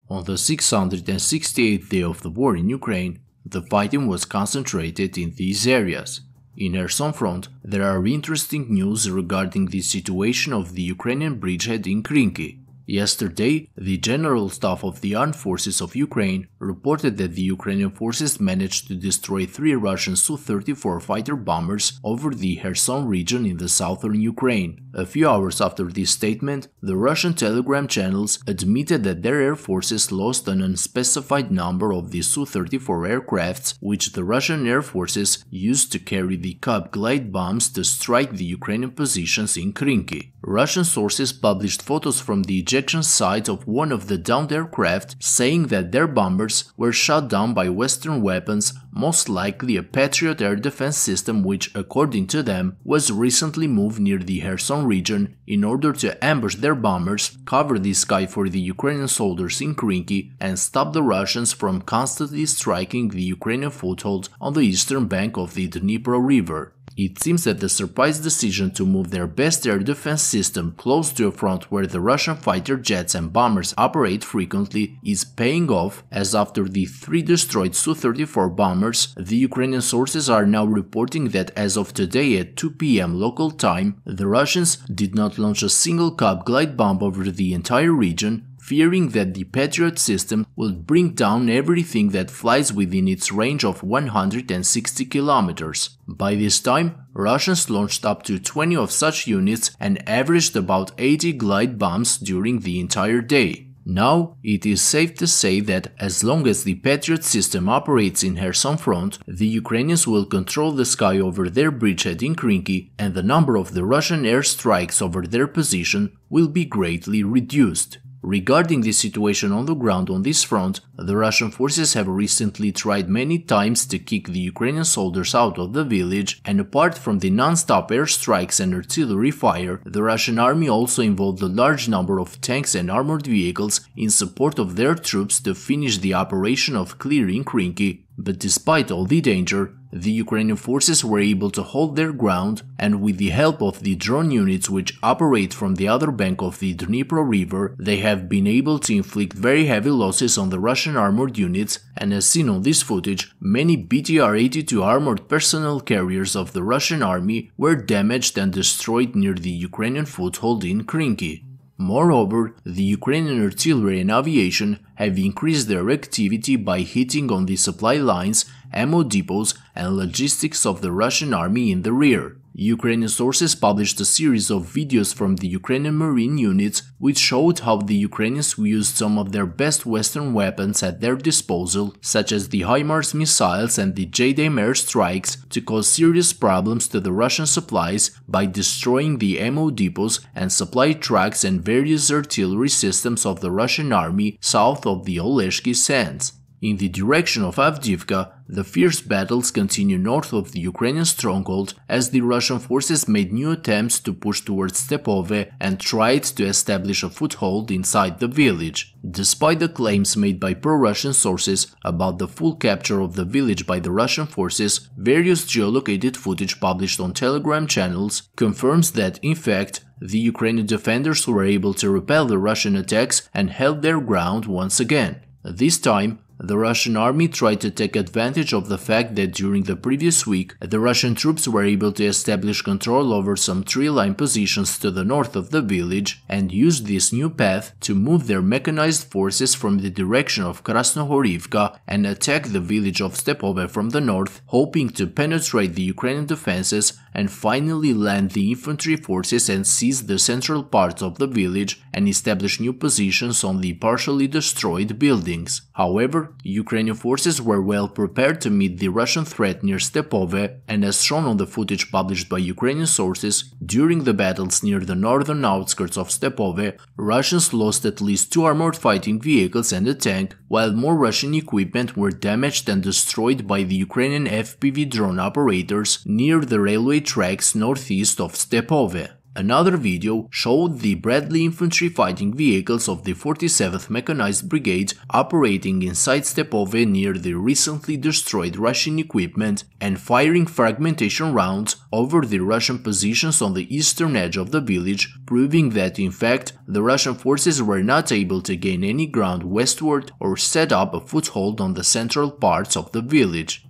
On the 668th day of the war in Ukraine, the fighting was concentrated in these areas. In Kherson front, there are interesting news regarding the situation of the Ukrainian bridgehead in Krynky. Yesterday, the General Staff of the Armed Forces of Ukraine reported that the Ukrainian forces managed to destroy 3 Russian Su-34 fighter bombers over the Kherson region in the southern Ukraine. A few hours after this statement, the Russian Telegram channels admitted that their air forces lost an unspecified number of the Su-34 aircrafts, which the Russian air forces used to carry the Kab glide bombs to strike the Ukrainian positions in Krynky. Russian sources published photos from the ejection site of one of the downed aircraft, saying that their bombers were shot down by Western weapons, most likely a Patriot air defense system which, according to them, was recently moved near the Kherson region in order to ambush their bombers, cover the sky for the Ukrainian soldiers in Krynky, and stop the Russians from constantly striking the Ukrainian foothold on the eastern bank of the Dnipro River. It seems that the surprise decision to move their best air defense system close to a front where the Russian fighter jets and bombers operate frequently is paying off, as after the 3 destroyed Su-34 bombers, the Ukrainian sources are now reporting that as of today at 2 p.m. local time, the Russians did not launch a single Kab glide bomb over the entire region, fearing that the Patriot system will bring down everything that flies within its range of 160 kilometers. By this time, Russians launched up to 20 of such units and averaged about 80 glide bombs during the entire day. Now, it is safe to say that as long as the Patriot system operates in Kherson front, the Ukrainians will control the sky over their bridgehead in Krynky, and the number of the Russian airstrikes over their position will be greatly reduced. Regarding the situation on the ground on this front, the Russian forces have recently tried many times to kick the Ukrainian soldiers out of the village, and apart from the non-stop airstrikes and artillery fire, the Russian army also involved a large number of tanks and armored vehicles in support of their troops to finish the operation of clearing Krynky. But despite all the danger, the Ukrainian forces were able to hold their ground, and with the help of the drone units which operate from the other bank of the Dnipro River, they have been able to inflict very heavy losses on the Russian armored units, and as seen on this footage, many BTR-82 armored personnel carriers of the Russian army were damaged and destroyed near the Ukrainian foothold in Krynky. Moreover, the Ukrainian artillery and aviation have increased their activity by hitting on the supply lines, ammo depots, and logistics of the Russian army in the rear. Ukrainian sources published a series of videos from the Ukrainian marine units which showed how the Ukrainians used some of their best Western weapons at their disposal, such as the HIMARS missiles and the JDAM airstrikes, to cause serious problems to the Russian supplies by destroying the ammo depots and supply trucks and various artillery systems of the Russian army south of the Oleshki Sands. In the direction of Avdiivka, the fierce battles continue north of the Ukrainian stronghold as the Russian forces made new attempts to push towards Stepove and tried to establish a foothold inside the village. Despite the claims made by pro-Russian sources about the full capture of the village by the Russian forces, various geolocated footage published on Telegram channels confirms that, in fact, the Ukrainian defenders were able to repel the Russian attacks and held their ground once again. This time, the Russian army tried to take advantage of the fact that during the previous week, the Russian troops were able to establish control over some tree-line positions to the north of the village and used this new path to move their mechanized forces from the direction of Krasnohorivka and attack the village of Stepove from the north, hoping to penetrate the Ukrainian defenses and finally land the infantry forces and seize the central parts of the village and establish new positions on the partially destroyed buildings. However, Ukrainian forces were well prepared to meet the Russian threat near Stepove, and as shown on the footage published by Ukrainian sources, during the battles near the northern outskirts of Stepove, Russians lost at least 2 armored fighting vehicles and a tank, while more Russian equipment were damaged and destroyed by the Ukrainian FPV drone operators near the railway tracks northeast of Stepove. Another video showed the Bradley infantry fighting vehicles of the 47th Mechanized Brigade operating inside Stepove near the recently destroyed Russian equipment and firing fragmentation rounds over the Russian positions on the eastern edge of the village, proving that in fact the Russian forces were not able to gain any ground westward or set up a foothold on the central parts of the village.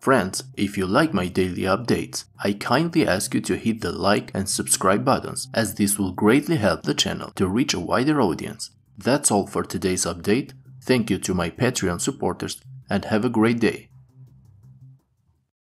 Friends, if you like my daily updates, I kindly ask you to hit the like and subscribe buttons, as this will greatly help the channel to reach a wider audience. That's all for today's update. Thank you to my Patreon supporters and have a great day.